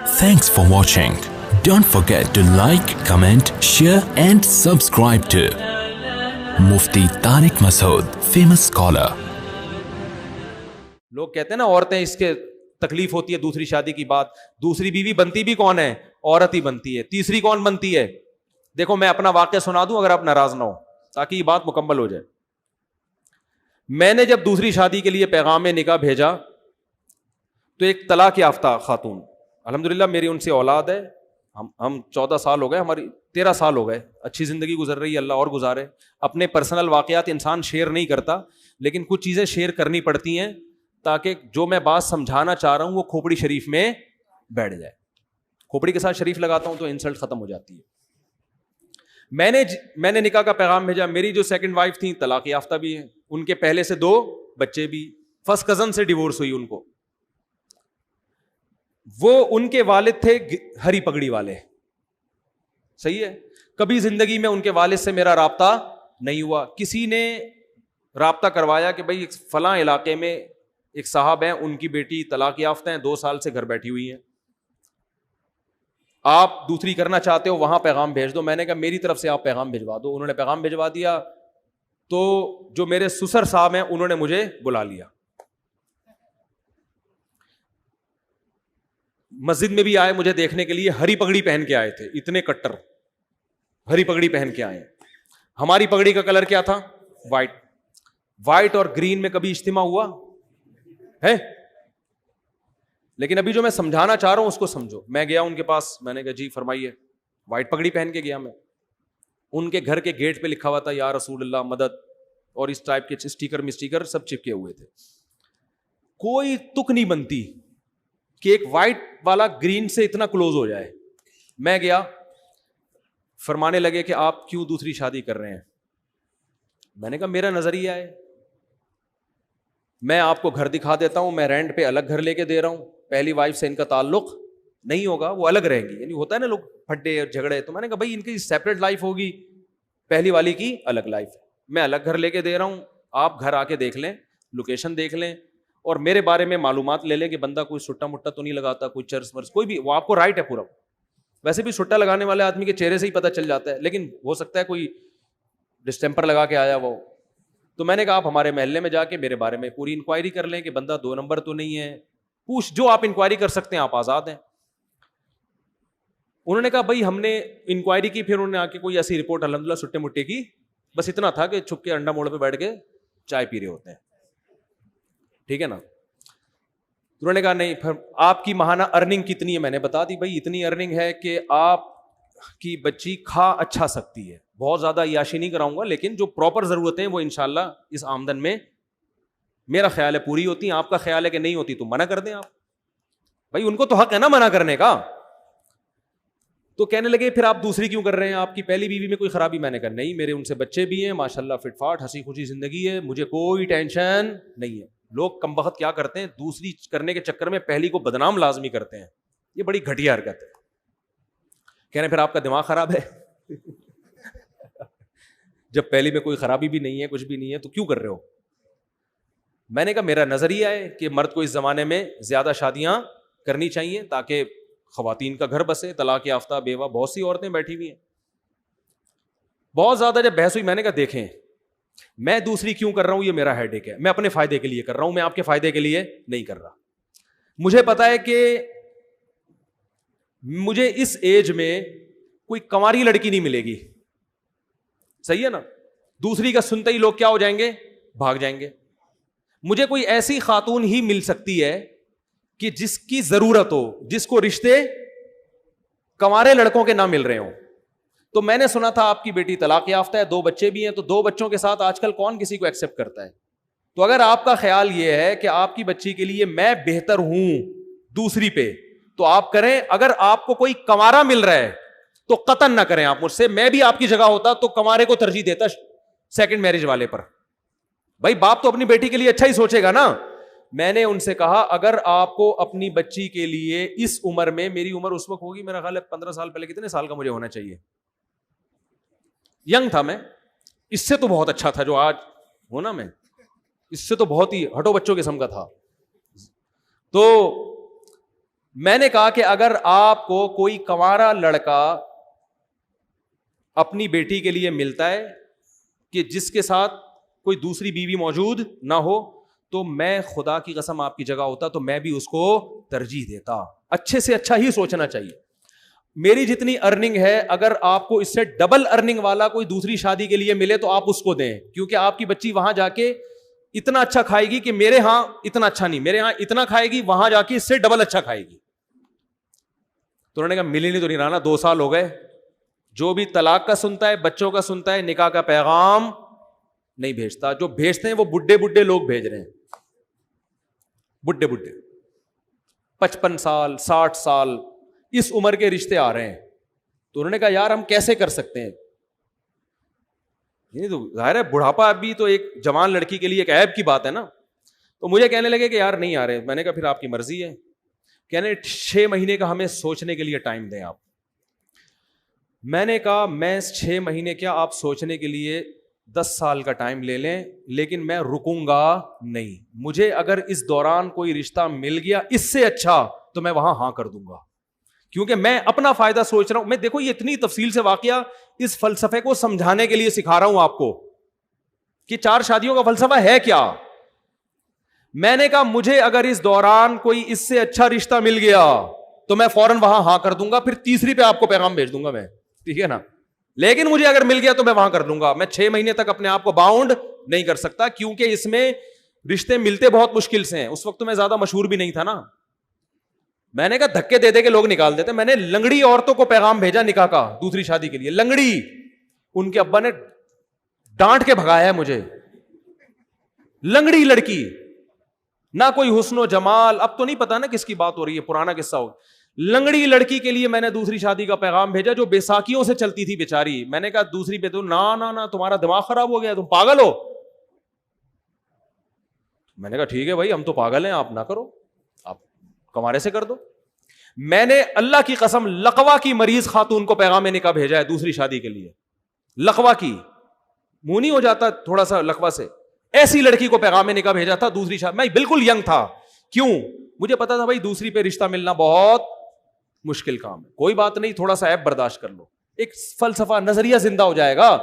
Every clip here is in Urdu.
Thanks for watching. Don't forget to like, comment, share and subscribe to Mufti Tariq Masood, famous scholar. لوگ کہتے ہیں نا عورتیں اس کے تکلیف ہوتی ہے دوسری شادی کی بات. دوسری بیوی بنتی بھی کون ہے؟ عورت ہی بنتی ہے. تیسری کون بنتی ہے؟ دیکھو میں اپنا واقعہ سنا دوں اگر آپ ناراض نہ ہو تاکہ یہ بات مکمل ہو جائے. میں نے جب دوسری شادی کے لیے پیغام نکاح بھیجا تو ایک طلاق یافتہ خاتون, الحمدللہ میری ان سے اولاد ہے, ہم 14 سال ہو گئے, ہماری 13 سال ہو گئے, اچھی زندگی گزر رہی ہے, اللہ اور گزارے. اپنے پرسنل واقعات انسان شیئر نہیں کرتا لیکن کچھ چیزیں شیئر کرنی پڑتی ہیں تاکہ جو میں بات سمجھانا چاہ رہا ہوں وہ کھوپڑی شریف میں بیٹھ جائے. کھوپڑی کے ساتھ شریف لگاتا ہوں تو انسلٹ ختم ہو جاتی ہے. میں نے نکاح کا پیغام بھیجا. میری جو سیکنڈ وائف تھیں طلاق یافتہ بھی ہیں, ان کے پہلے سے 2 بچے بھی, فرسٹ کزن سے ڈیورس ہوئی ان کو. وہ ان کے والد تھے ہری پگڑی والے, صحیح ہے. کبھی زندگی میں ان کے والد سے میرا رابطہ نہیں ہوا. کسی نے رابطہ کروایا کہ بھائی فلاں علاقے میں ایک صاحب ہیں, ان کی بیٹی طلاق یافتہ ہیں, 2 سال سے گھر بیٹھی ہوئی ہیں, آپ دوسری کرنا چاہتے ہو وہاں پیغام بھیج دو. میں نے کہا میری طرف سے آپ پیغام بھجوا دو. انہوں نے پیغام بھجوا دیا تو جو میرے سسر صاحب ہیں انہوں نے مجھے بلا لیا. مسجد میں بھی آئے مجھے دیکھنے کے لیے, ہری پگڑی پہن کے آئے تھے, اتنے کٹر ہری پگڑی پہن کے آئے. ہماری پگڑی کا کلر کیا تھا؟ وائٹ اور گرین میں کبھی اجتماع ہوا ہے؟ لیکن ابھی جو میں سمجھانا چاہ رہا ہوں اس کو سمجھو. میں گیا ان کے پاس, میں نے کہا جی فرمائیے. وائٹ پگڑی پہن کے گیا میں. ان کے گھر کے گیٹ پہ لکھا ہوا تھا یا رسول اللہ مدد, اور اس ٹائپ کے اسٹیکر سب چپکے ہوئے تھے. کوئی تک نہیں بنتی کہ ایک وائٹ والا گرین سے اتنا کلوز ہو جائے. میں گیا, فرمانے لگے کہ آپ کیوں دوسری شادی کر رہے ہیں. میں نے کہا میرا نظریہ ہے, میں آپ کو گھر دکھا دیتا ہوں, میں رینٹ پہ الگ گھر لے کے دے رہا ہوں, پہلی وائف سے ان کا تعلق نہیں ہوگا, وہ الگ رہیں گی. یعنی ہوتا ہے نا لوگ پھڈے اور جھگڑے, تو میں نے کہا بھائی ان کی سیپریٹ لائف ہوگی, پہلی والی کی الگ لائف ہے. میں الگ گھر لے کے دے رہا ہوں, آپ گھر آ کے دیکھ لیں, لوکیشن دیکھ لیں اور میرے بارے میں معلومات لے لیں کہ بندہ کوئی سٹا مٹا تو نہیں لگاتا, کوئی چرس ورس کوئی بھی, وہ آپ کو رائٹ ہے پورا. ویسے بھی سٹا لگانے والے آدمی کے چہرے سے ہی پتہ چل جاتا ہے, لیکن ہو سکتا ہے کوئی ڈسٹیمپر لگا کے آیا وہ. تو میں نے کہا آپ ہمارے محلے میں جا کے میرے بارے میں پوری انکوائری کر لیں کہ بندہ 2 نمبر تو نہیں ہے, پوچھ جو آپ انکوائری کر سکتے ہیں, آپ آزاد ہیں. انہوں نے کہا بھائی ہم نے انکوائری کی, پھر انہوں نے آ کے کوئی ایسی رپورٹ الحمدللہ سٹے مٹے کی, بس اتنا تھا کہ چھپ کے انڈا موڑ پہ بیٹھ کے چائے پی رہے ہوتے ہیں, ٹھیک ہے نا. انہوں نے کہا نہیں, پھر آپ کی ماہانہ ارننگ کتنی ہے؟ میں نے بتا دی بھائی اتنی ارننگ ہے کہ آپ کی بچی کھا اچھا سکتی ہے, بہت زیادہ عیاشی نہیں کراؤں گا, لیکن جو پراپر ضرورتیں ہیں وہ انشاءاللہ اس آمدن میں میرا خیال ہے پوری ہوتی ہیں. آپ کا خیال ہے کہ نہیں ہوتی تو منع کر دیں آپ, بھائی ان کو تو حق ہے نا منع کرنے کا. تو کہنے لگے پھر آپ دوسری کیوں کر رہے ہیں, آپ کی پہلی بیوی میں کوئی خرابی؟ میں نے کہا نہیں, میرے ان سے بچے بھی ہیں ماشاءاللہ, فٹ فاٹ ہنسی خوشی زندگی ہے, مجھے کوئی ٹینشن نہیں ہے. لوگ کم بخت کیا کرتے ہیں, دوسری کرنے کے چکر میں پہلی کو بدنام لازمی کرتے ہیں, یہ بڑی گھٹیا حرکت ہے. کہہ رہے ہیں پھر آپ کا دماغ خراب ہے جب پہلی میں کوئی خرابی بھی نہیں ہے, کچھ بھی نہیں ہے, تو کیوں کر رہے ہو؟ میں نے کہا میرا نظریہ ہے کہ مرد کو اس زمانے میں زیادہ شادیاں کرنی چاہیے تاکہ خواتین کا گھر بسے. طلاق یافتہ بیوہ بہت سی عورتیں بیٹھی ہوئی ہیں. بہت زیادہ جب بحث ہوئی, میں نے کہا دیکھیں میں دوسری کیوں کر رہا ہوں, یہ میرا ہیڈ ایک ہے, میں اپنے فائدے کے لیے کر رہا ہوں, میں آپ کے فائدے کے لیے نہیں کر رہا. مجھے پتا ہے کہ مجھے اس ایج میں کوئی کنواری لڑکی نہیں ملے گی, صحیح ہے نا. دوسری کا سنتے ہی لوگ کیا ہو جائیں گے, بھاگ جائیں گے. مجھے کوئی ایسی خاتون ہی مل سکتی ہے کہ جس کی ضرورت ہو, جس کو رشتے کنوارے لڑکوں کے نہ مل رہے ہوں. تو میں نے سنا تھا آپ کی بیٹی طلاق یافتہ ہے, 2 بچے بھی ہیں, تو 2 بچوں کے ساتھ آج کل کون کسی کو ایکسپٹ کرتا ہے. تو اگر آپ کا خیال یہ ہے کہ آپ کی بچی کے لیے میں بہتر ہوں دوسری پہ, تو آپ کریں. اگر آپ کو کوئی کنوارا مل رہا ہے تو قطعاً نہ کریں آپ مجھ سے. میں بھی آپ کی جگہ ہوتا تو کنوارے کو ترجیح دیتا سیکنڈ میرج والے پر. بھائی باپ تو اپنی بیٹی کے لیے اچھا ہی سوچے گا نا. میں نے ان سے کہا اگر آپ کو اپنی بچی کے لیے اس عمر میں, میری عمر اس وقت ہوگی میرا خیال ہے 15 سال پہلے, کتنے سال کا مجھے ہونا چاہیے, ینگ تھا میں, اس سے تو بہت اچھا تھا جو آج ہونا, میں اس سے تو بہت ہی ہٹو بچوں قسم کا تھا. تو میں نے کہا کہ اگر آپ کو کوئی کنوارا لڑکا اپنی بیٹی کے لیے ملتا ہے کہ جس کے ساتھ کوئی دوسری بیوی موجود نہ ہو, تو میں خدا کی قسم آپ کی جگہ ہوتا تو میں بھی اس کو ترجیح دیتا. اچھے سے اچھا ہی سوچنا چاہیے. میری جتنی ارننگ ہے, اگر آپ کو اس سے ڈبل ارننگ والا کوئی دوسری شادی کے لیے ملے تو آپ اس کو دیں, کیونکہ آپ کی بچی وہاں جا کے اتنا اچھا کھائے گی کہ میرے ہاں اتنا اچھا نہیں, میرے ہاں اتنا کھائے گی, وہاں جا کے اس سے ڈبل اچھا کھائے گی. تو انہوں نے کہا ملی نہیں تو نہیں رہنا, 2 سال ہو گئے. جو بھی طلاق کا سنتا ہے, بچوں کا سنتا ہے, نکاح کا پیغام نہیں بھیجتا. جو بھیجتے ہیں وہ بڈھے لوگ بھیج رہے ہیں, بڈھے 55 سال 60 سال اس عمر کے رشتے آ رہے ہیں. تو انہوں نے کہا یار ہم کیسے کر سکتے ہیں, یہ تو ظاہر ہے بڑھاپا ابھی تو ایک جوان لڑکی کے لیے ایک عیب کی بات ہے نا. تو مجھے کہنے لگے کہ یار نہیں آ رہے. میں نے کہا پھر آپ کی مرضی ہے. کہنے 6 مہینے کا ہمیں سوچنے کے لیے ٹائم دیں آپ. میں نے کہا میں 6 مہینے کیا, آپ سوچنے کے لیے 10 سال کا ٹائم لے لیں, لیکن میں رکوں گا نہیں. مجھے اگر اس دوران کوئی رشتہ مل گیا اس سے اچھا تو میں وہاں ہاں کر دوں گا, کیونکہ میں اپنا فائدہ سوچ رہا ہوں. میں دیکھو یہ اتنی تفصیل سے واقعہ اس فلسفے کو سمجھانے کے لیے سکھا رہا ہوں آپ کو کہ 4 شادیوں کا فلسفہ ہے کیا. میں نے کہا مجھے اگر اس دوران کوئی اس سے اچھا رشتہ مل گیا تو میں فوراً وہاں ہاں کر دوں گا, پھر تیسری پہ آپ کو پیغام بھیج دوں گا میں, ٹھیک ہے نا. لیکن مجھے اگر مل گیا تو میں وہاں کر دوں گا. میں 6 مہینے تک اپنے آپ کو باؤنڈ نہیں کر سکتا, کیونکہ اس میں رشتے ملتے بہت مشکل سے ہیں. اس وقت تو میں زیادہ مشہور بھی نہیں تھا نا. میں نے کہا دھکے دے دے کے لوگ نکال دیتے. میں نے لنگڑی عورتوں کو پیغام بھیجا نکاح کا دوسری شادی کے لیے. لنگڑی, ان کے ابا نے ڈانٹ کے بھگایا ہے مجھے. لنگڑی لڑکی, نہ کوئی حسن و جمال, اب تو نہیں پتا نا کس کی بات ہو رہی ہے, پرانا قصہ ہو. لنگڑی لڑکی کے لیے میں نے دوسری شادی کا پیغام بھیجا جو بیساکھیوں سے چلتی تھی بیچاری. میں نے کہا دوسری پہ تو نا تمہارا دماغ خراب ہو گیا, تم پاگل ہو. میں نے کہا ٹھیک ہے بھائی ہم تو پاگل ہیں, آپ نہ کرو, آپ کمارے سے کر دو. میں نے اللہ کی قسم لقوا کی مریض خاتون کو پیغام نکاح بھیجا ہے دوسری شادی کے لیے. لقوا کی, منہ نہیں ہو جاتا تھوڑا سا لقوا سے, ایسی لڑکی کو پیغام نکاح بھیجا تھا دوسری شادی. میں بالکل ینگ تھا, کیوں, مجھے پتا تھا بھائی دوسری پہ رشتہ ملنا بہت مشکل کام ہے. کوئی بات نہیں, تھوڑا سا ایپ برداشت کر لو, ایک فلسفہ نظریہ زندہ ہو جائے گا.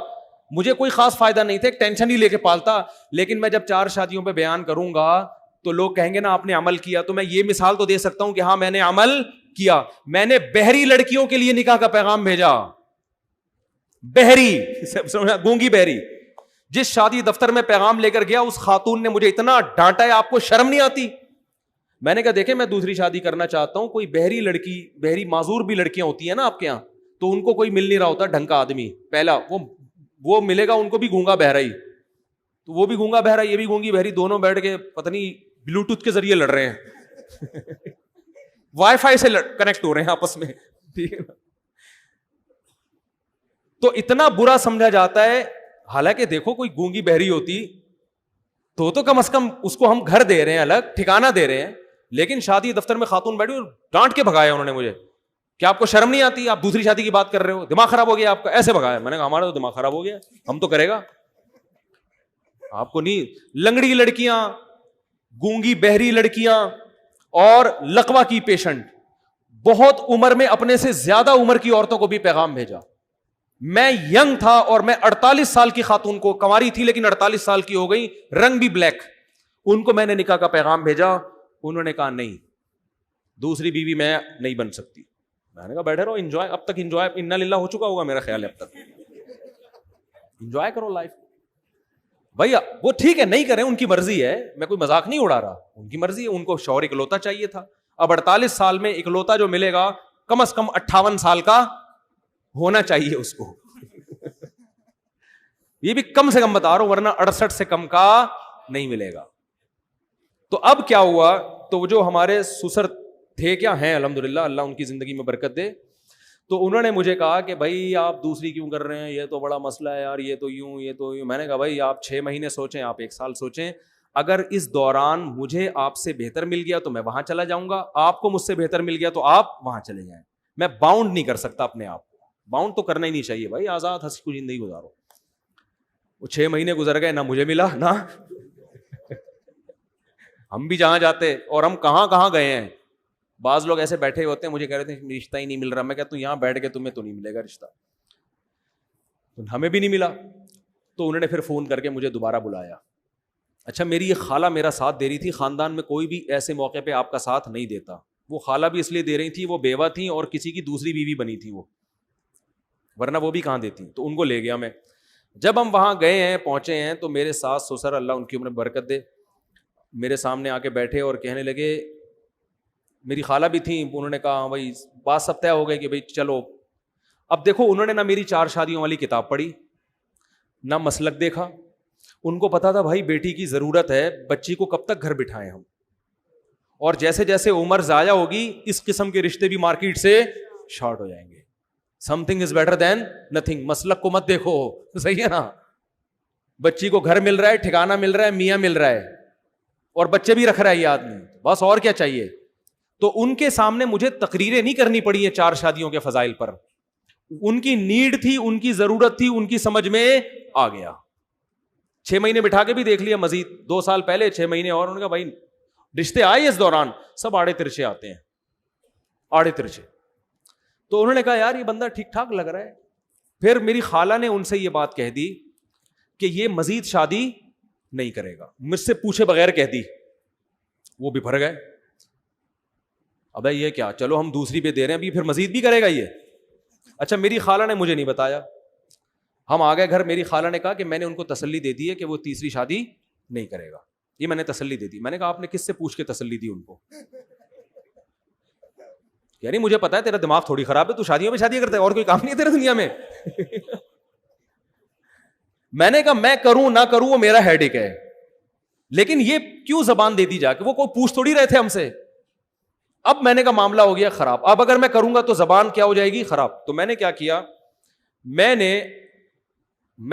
مجھے کوئی خاص فائدہ نہیں تھا, ایک ٹینشن ہی لے کے پالتا. لیکن میں جب 4 شادیوں پہ بیان کروں گا تو لوگ کہیں گے نا آپ نے عمل کیا. تو میں یہ مثال تو دے سکتا ہوں کہ ہاں میں نے عمل کیا. میں نے بہری لڑکیوں کے لیے نکاح کا پیغام بھیجا. بہری, گونگی بہری. جس شادی دفتر میں پیغام لے کر گیا اس خاتون نے مجھے اتنا ڈانٹا ہے, آپ کو شرم نہیں آتی. میں نے کہا دیکھیں میں دوسری شادی کرنا چاہتا ہوں, کوئی بہری لڑکی, بہری معذور بھی لڑکیاں ہوتی ہیں نا آپ کے یہاں, تو ان کو کوئی مل نہیں رہا ہوتا ڈھنگ کا آدمی. پہلا وہ ملے گا ان کو بھی گونگا بہرا ہی, تو وہ بھی گونگا بہرا, یہ بھی گونگی بہری, دونوں بیٹھ کے پتہ نہیں بلوٹوتھ کے ذریعے لڑ رہے ہیں, وائی فائی سے کنیکٹ ہو رہے ہیں آپس میں, ٹھیک ہے. تو اتنا برا سمجھا جاتا ہے. حالانکہ دیکھو کوئی گونگی بہری ہوتی تو کم از کم اس کو ہم گھر دے رہے ہیں, الگ ٹھکانہ دے رہے ہیں. لیکن شادی دفتر میں خاتون بیٹھی اور ڈانٹ کے بھگایا انہوں نے مجھے, کہ آپ کو شرم نہیں آتی, آپ دوسری شادی کی بات کر رہے ہو, دماغ خراب ہو گیا آپ کا, ایسے بھگایا. میں نے کہا ہمارا تو دماغ خراب ہو گیا, ہم تو کرے گا, آپ کو نہیں. لنگڑی لڑکیاں, گونگی بہری لڑکیاں اور لقوا کی پیشنٹ, بہت عمر میں اپنے سے زیادہ عمر کی عورتوں کو بھی پیغام بھیجا. میں ینگ تھا اور میں 48 سال کی خاتون کو, کنواری تھی لیکن 48 سال کی ہو گئی, رنگ بھی بلیک, ان کو میں نے نکاح کا پیغام بھیجا. انہوں نے کہا نہیں, دوسری بیوی میں نہیں بن سکتی. میں نے کہا بیٹھے رہو, انجوائے, اب تک انجوائے انا للہ ہو چکا ہوگا میرا خیال ہے, اب تک انجوائے کرو لائف. بھائی وہ ٹھیک ہے نہیں کریں, ان کی مرضی ہے, میں کوئی مذاق نہیں اڑا رہا, ان کی مرضی ہے. ان کو شوہر اکلوتا چاہیے تھا. اب 48 سال میں اکلوتا جو ملے گا کم از کم 58 سال کا ہونا چاہیے اس کو. یہ بھی کم سے کم بتا رہا ہوں, ورنہ 68 سے کم کا نہیں ملے گا. تو اب کیا ہوا, تو جو ہمارے سسر تھے, کیا ہیں الحمدللہ, اللہ ان کی زندگی میں برکت دے, تو انہوں نے مجھے کہا کہ بھائی آپ دوسری کیوں کر رہے ہیں, یہ تو بڑا مسئلہ ہے یار, یہ تو یوں, یہ تو یوں. میں نے کہا بھائی آپ 6 مہینے سوچیں, آپ 1 سال سوچیں, اگر اس دوران مجھے آپ سے بہتر مل گیا تو میں وہاں چلا جاؤں گا, آپ کو مجھ سے بہتر مل گیا تو آپ وہاں چلے جائیں. میں باؤنڈ نہیں کر سکتا اپنے آپ کو, باؤنڈ تو کرنا ہی نہیں چاہیے بھائی, آزاد ہنسی خوشی زندگی گزارو. وہ 6 مہینے گزر گئے, نہ مجھے ملا نہ ہم بھی جہاں جاتے, اور ہم کہاں کہاں گئے ہیں بعض لوگ ایسے بیٹھے ہوتے ہیں مجھے کہہ رہے تھے رشتہ ہی نہیں مل رہا. میں کہتا ہوں یہاں بیٹھ کے تمہیں تو نہیں ملے گا رشتہ, ہمیں بھی نہیں ملا. تو انہوں نے پھر فون کر کے مجھے دوبارہ بلایا. اچھا میری یہ خالہ میرا ساتھ دے رہی تھی, خاندان میں کوئی بھی ایسے موقع پہ آپ کا ساتھ نہیں دیتا. وہ خالہ بھی اس لیے دے رہی تھی, وہ بیوہ تھیں اور کسی کی دوسری بیوی بنی تھی وہ, ورنہ وہ بھی کہاں دیتی. تو ان کو لے گیا میں. جب ہم وہاں گئے ہیں پہنچے ہیں تو میرے ساس سسر اللہ ان کی عمر میں برکت دے میرے سامنے آ کے بیٹھے اور کہنے لگے, میری خالہ بھی تھیں, انہوں نے کہا بھائی بات سب طے ہو گئے کہ بھائی چلو. اب دیکھو انہوں نے نہ میری 4 شادیوں والی کتاب پڑھی, نہ مسلک دیکھا. ان کو پتا تھا بھائی بیٹی کی ضرورت ہے, بچی کو کب تک گھر بٹھائیں ہم, اور جیسے جیسے عمر ضائع ہوگی اس قسم کے رشتے بھی مارکیٹ سے شارٹ ہو جائیں گے. Some thing is better than nothing. مسلک کو مت دیکھو, صحیح ہے نا. بچی کو گھر مل رہا ہے, ٹھکانہ مل رہا ہے, میاں مل رہا ہے, اور بچے بھی رکھ رہا ہے یہ آدمی, بس اور کیا چاہیے. تو ان کے سامنے مجھے تقریریں نہیں کرنی پڑی ہیں 4 شادیوں کے فضائل پر. ان کی نیڈ تھی, ان کی ضرورت تھی, ان کی سمجھ میں آ گیا. 6 مہینے بٹھا کے بھی دیکھ لیا مزید, 2 سال پہلے 6 مہینے اور. انہوں نے کہا بھائی رشتے آئے اس دوران سب آڑے ترچے آتے ہیں, آڑے ترچے. تو انہوں نے کہا یار یہ بندہ ٹھیک ٹھاک لگ رہا ہے. پھر میری خالہ نے ان سے یہ بات کہہ دی کہ یہ مزید شادی نہیں کرے گا, مجھ سے پوچھے بغیر کہہ دی. وہ بھی بھر گئے, ابے یہ کیا, چلو ہم دوسری پہ دے رہے ہیں, ابھی پھر مزید بھی کرے گا یہ. اچھا میری خالہ نے مجھے نہیں بتایا. ہم آ گئے گھر, میری خالہ نے کہا کہ میں نے ان کو تسلی دے دی ہے کہ وہ تیسری شادی نہیں کرے گا. یہ میں نے تسلی دے دی. میں نے کہا آپ نے کس سے پوچھ کے تسلی دی ان کو؟ یعنی مجھے پتا ہے تیرا دماغ تھوڑی خراب ہے, تو شادیوں میں شادی کرتا ہے, اور کوئی کام نہیں ہے تیرے دنیا میں. میں نے کہا میں کروں نہ کروں وہ میرا ہیڈ ایک ہے, لیکن یہ کیوں زبان دے دی جا کے, وہ کوئی پوچھ تھوڑی رہے تھے ہم سے. اب میں نے کہا معاملہ ہو گیا خراب, اب اگر میں کروں گا تو زبان کیا ہو جائے گی خراب. تو میں نے کیا کیا, میں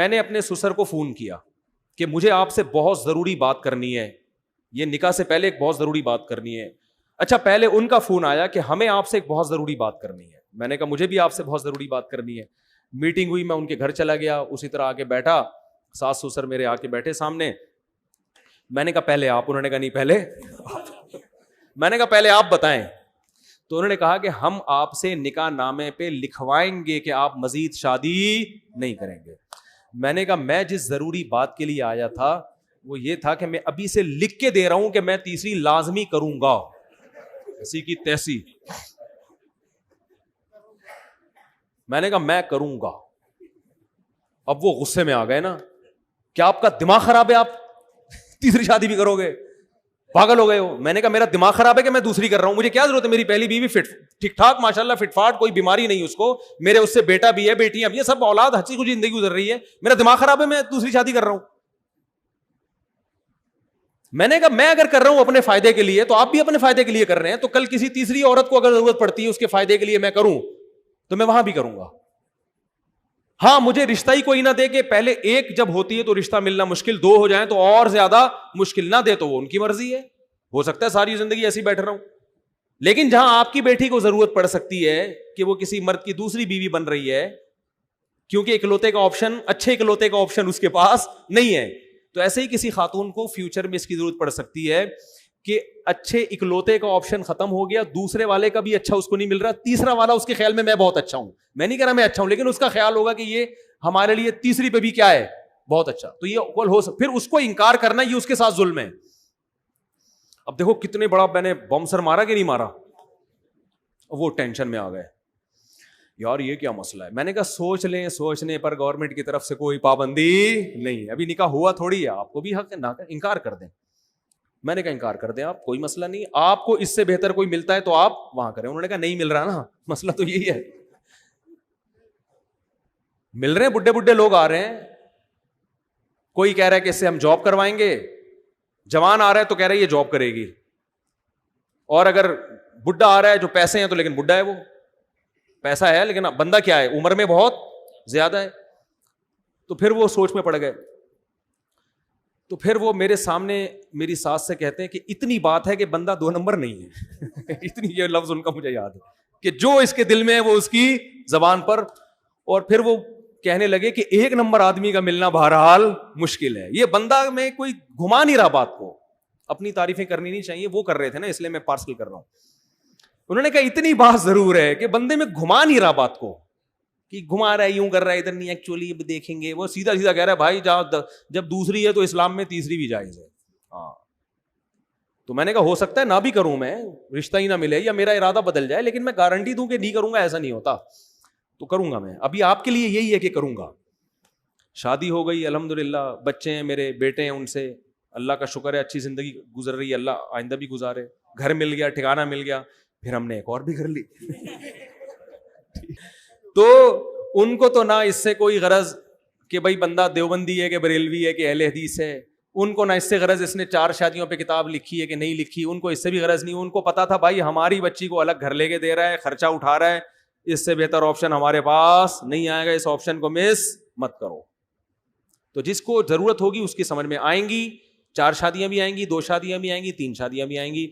نے اپنے سسر کو فون کیا کہ مجھے آپ سے بہت ضروری بات کرنی ہے, یہ نکاح سے پہلے ایک بہت ضروری بات کرنی ہے. اچھا پہلے ان کا فون آیا کہ ہمیں آپ سے ایک بہت ضروری بات کرنی ہے. میں نے کہا مجھے بھی آپ سے بہت ضروری بات کرنی ہے. میٹنگ ہوئی, میں ان کے گھر چلا گیا, اسی طرح آ کے بیٹھا, ساس سسر میرے آ کے بیٹھے سامنے. میں نے کہا پہلے آپ, انہوں نے کہا نہیں پہلے میں نے کہا پہلے آپ بتائیں. تو انہوں نے کہا کہ ہم آپ سے نکاح نامے پہ لکھوائیں گے کہ آپ مزید شادی نہیں کریں گے. میں نے کہا میں جس ضروری بات کے لیے آیا تھا وہ یہ تھا کہ میں ابھی سے لکھ کے دے رہا ہوں کہ میں تیسری لازمی کروں گا, ایسی کی تیسی. میں نے کہا میں کروں گا. اب وہ غصے میں آ گئے نا, کیا آپ کا دماغ خراب ہے, آپ تیسری شادی بھی کرو گے, پاگل ہو گئے ہو. میں نے کہا میرا دماغ خراب ہے کہ میں دوسری کر رہا ہوں, مجھے کیا ضرورت ہے, میری پہلی بیوی فٹ ٹھیک ٹھاک ماشاءاللہ فٹ فاٹ, کوئی بیماری نہیں اس کو, میرے اس سے بیٹا بھی ہے, بیٹیاں بھی ہیں, سب اولاد ہنسی خوشی زندگی گزر رہی ہے. میرا دماغ خراب ہے, میں دوسری شادی کر رہا ہوں. میں نے کہا میں اگر کر رہا ہوں اپنے فائدے کے لیے تو آپ بھی اپنے فائدے کے لیے کر رہے ہیں, تو کل کسی تیسری عورت کو اگر ضرورت پڑتی ہے اس کے فائدے کے لیے میں کروں تو میں وہاں بھی کروں گا. ہاں مجھے رشتہ ہی کوئی نہ دے کہ پہلے ایک جب ہوتی ہے تو رشتہ ملنا مشکل, 2 ہو جائیں تو اور زیادہ مشکل, نہ دے تو وہ ان کی مرضی ہے, ہو سکتا ہے ساری زندگی ایسی بیٹھ رہا ہوں. لیکن جہاں آپ کی بیٹی کو ضرورت پڑ سکتی ہے کہ وہ کسی مرد کی دوسری بیوی بن رہی ہے کیونکہ اکلوتے کا آپشن, اچھے اکلوتے کا آپشن اس کے پاس نہیں ہے, تو ایسے ہی کسی خاتون کو فیوچر میں اس کی ضرورت پڑ سکتی ہے کہ اچھے اکلوتے کا آپشن ختم ہو گیا, دوسرے والے کا بھی اچھا اس کو نہیں مل رہا, تیسرا والا اس کے خیال میں بہت اچھا ہوں. میں نہیں کہہ رہا میں اچھا ہوں, لیکن اس کا خیال ہوگا کہ یہ ہمارے لیے تیسری پہ بھی کیا ہے, بہت اچھا. تو یہ ہو پھر اس کو انکار کرنا یہ اس کے ساتھ ظلم ہے. اب دیکھو کتنے بڑا میں نے بم سر مارا کہ نہیں مارا, وہ ٹینشن میں آ گئے یار یہ کیا مسئلہ ہے. میں نے کہا سوچ لیں, سوچنے پر گورنمنٹ کی طرف سے کوئی پابندی نہیں ہے, ابھی نکاح ہوا تھوڑی ہے, آپ کو بھی حق ہے نہ انکار کر دیں. میں نے کہا انکار کر دیں آپ, کوئی مسئلہ نہیں, آپ کو اس سے بہتر کوئی ملتا ہے تو آپ وہاں کریں. انہوں نے کہا نہیں مل رہا نا, مسئلہ تو یہی ہے, مل رہے ہیں بڈھے بڈھے لوگ آ رہے ہیں, کوئی کہہ رہا ہے کہ اس سے ہم جاب کروائیں گے, جوان آ رہا ہے تو کہہ رہا ہے یہ جاب کرے گی, اور اگر بڈھا آ رہا ہے جو پیسے ہیں تو لیکن بڈھا ہے, وہ پیسہ ہے لیکن بندہ کیا ہے, عمر میں بہت زیادہ ہے. تو پھر وہ سوچ میں پڑ گئے. تو پھر وہ میرے سامنے میری ساس سے کہتے ہیں کہ اتنی بات ہے کہ بندہ 2 نمبر نہیں ہے. اتنی, یہ لفظ ان کا مجھے یاد ہے کہ جو اس کے دل میں ہے وہ اس کی زبان پر. اور پھر وہ کہنے لگے کہ 1 نمبر آدمی کا ملنا بہرحال مشکل ہے. یہ بندہ میں کوئی گھما نہیں رہا بات کو, اپنی تعریفیں کرنی نہیں چاہیے, وہ کر رہے تھے نا, اس لیے میں پارسل کر رہا ہوں. انہوں نے کہا اتنی بات ضرور ہے کہ بندے میں گھما نہیں رہا بات کو, کہ گھما رہا ہے, یوں کر رہا ہے, ادھر نہیں, ایکچولی دیکھیں گے. وہ سیدھا سیدھا کہہ رہا ہے بھائی جب دوسری ہے تو اسلام میں تیسری بھی جائز ہے. ہاں تو میں نے کہا ہو سکتا ہے نہ بھی کروں, میں رشتہ ہی نہ ملے یا میرا ارادہ بدل جائے, لیکن میں گارنٹی دوں کہ نہیں کروں گا ایسا نہیں ہوتا, تو کروں گا میں. ابھی آپ کے لیے یہی ہے کہ کروں گا. شادی ہو گئی الحمدللہ, بچے ہیں میرے, بیٹے ہیں, ان سے اللہ کا شکر ہے اچھی زندگی گزر رہی ہے, اللہ آئندہ بھی گزارے. گھر مل گیا, ٹھکانہ مل گیا, پھر ہم نے ایک اور بھی گھر لی. تو ان کو تو نہ اس سے کوئی غرض کہ بھائی بندہ دیوبندی ہے کہ بریلوی ہے کہ اہل حدیث ہے, ان کو نہ اس سے غرض اس نے 4 شادیوں پہ کتاب لکھی ہے کہ نہیں لکھی, ان کو اس سے بھی غرض نہیں. ان کو پتا تھا بھائی ہماری بچی کو الگ گھر لے کے دے رہا ہے, خرچہ اٹھا رہا ہے, اس سے بہتر آپشن ہمارے پاس نہیں آئے گا, اس آپشن کو مس مت کرو. تو جس کو ضرورت ہوگی اس کی سمجھ میں آئیں گی, 4 شادیاں بھی آئیں گی, 2 شادیاں بھی آئیں گی, 3 شادیاں بھی آئیں گی.